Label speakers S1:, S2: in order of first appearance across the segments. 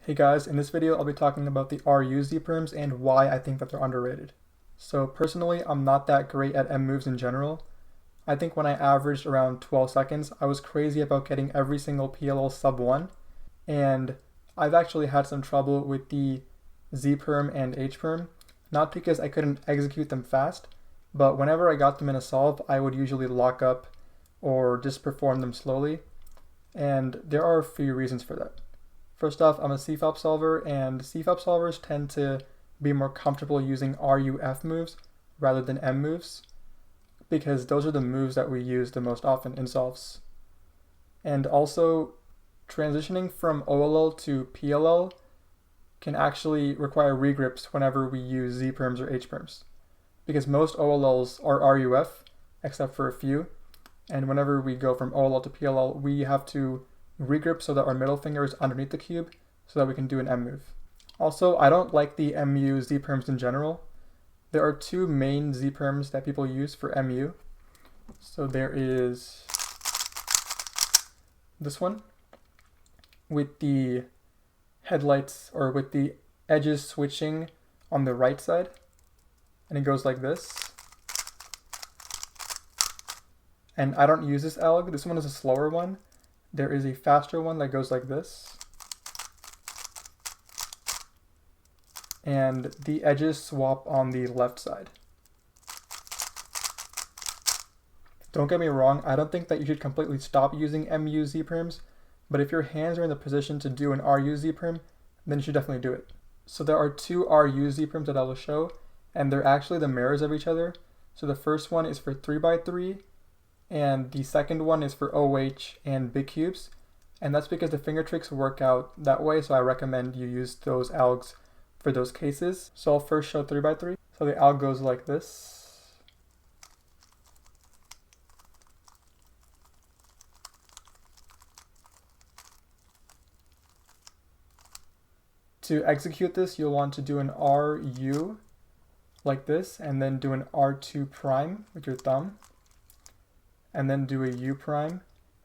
S1: Hey guys, in this video I'll be talking about the RU Z Perms and why I think that they're underrated. So personally, I'm not that great at M moves in general. I think when I averaged around 12 seconds, I was crazy about getting every single PLL sub 1, and I've actually had some trouble with the Z Perm and H Perm, not because I couldn't execute them fast, but whenever I got them in a solve, I would usually lock up or just perform them slowly, and there are a few reasons for that. First off, I'm a CFOP solver, and CFOP solvers tend to be more comfortable using RUF moves rather than M moves, because those are the moves that we use the most often in solves. And also, transitioning from OLL to PLL can actually require regrips whenever we use Z perms or H perms, because most OLLs are RUF, except for a few, and whenever we go from OLL to PLL, we have to regrip so that our middle finger is underneath the cube so that we can do an M move. Also, I don't like the MU Z perms in general. There are two main Z perms that people use for MU. So there is this one with the headlights, or with the edges switching on the right side, and it goes like this. And I don't use this alg. This one is a slower one. There is a faster one that goes like this, and the edges swap on the left side. Don't get me wrong, I don't think that you should completely stop using MU Z perms, but if your hands are in the position to do an RU Z perm, then you should definitely do it. So there are two RU Z perms that I will show, and they're actually the mirrors of each other. So the first one is for 3x3, and the second one is for OH and big cubes, and that's because the finger tricks work out that way, so I recommend you use those algs for those cases. So I'll first show 3x3. So the alg goes like this. To execute this, you'll want to do an RU like this, and then do an R2 prime with your thumb, and then do a U prime,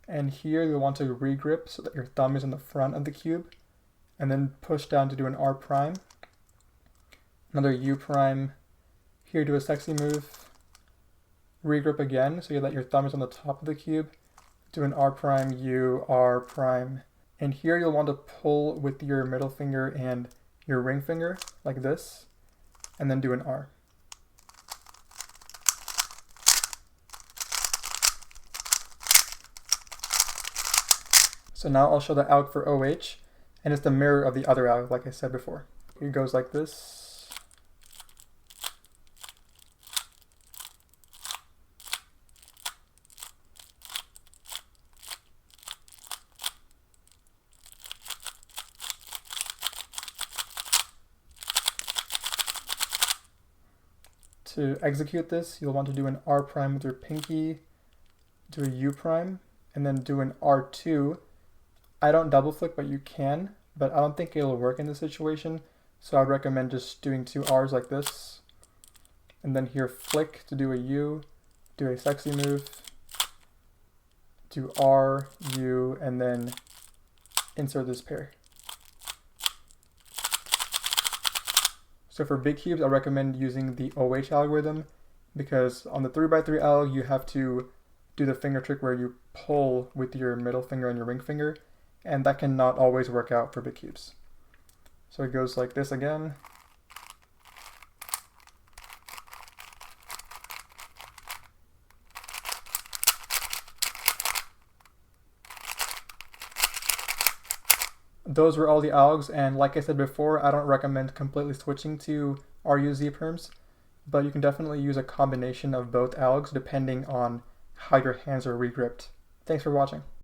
S1: and here you'll want to regrip so that your thumb is in the front of the cube, and then push down to do an R prime, another U prime, here do a sexy move, regrip again so that your thumb is on the top of the cube, do an R prime, U, R prime, and here you'll want to pull with your middle finger and your ring finger like this, and then do an R. So now I'll show the alg for OH, and it's the mirror of the other alg, like I said before. It goes like this. To execute this, you'll want to do an R prime with your pinky, do a U prime, and then do an R2. I don't double flick, but you can, but I don't think it'll work in this situation, so I'd recommend just doing two R's like this, and then here flick to do a U, do a sexy move, do R, U, and then insert this pair. So for big cubes, I recommend using the OH algorithm, because on the 3x3 alg, you have to do the finger trick where you pull with your middle finger and your ring finger, and that cannot always work out for big cubes. So it goes like this again. Those were all the algs, and like I said before, I don't recommend completely switching to RU Z perms, but you can definitely use a combination of both algs depending on how your hands are regripped. Thanks for watching.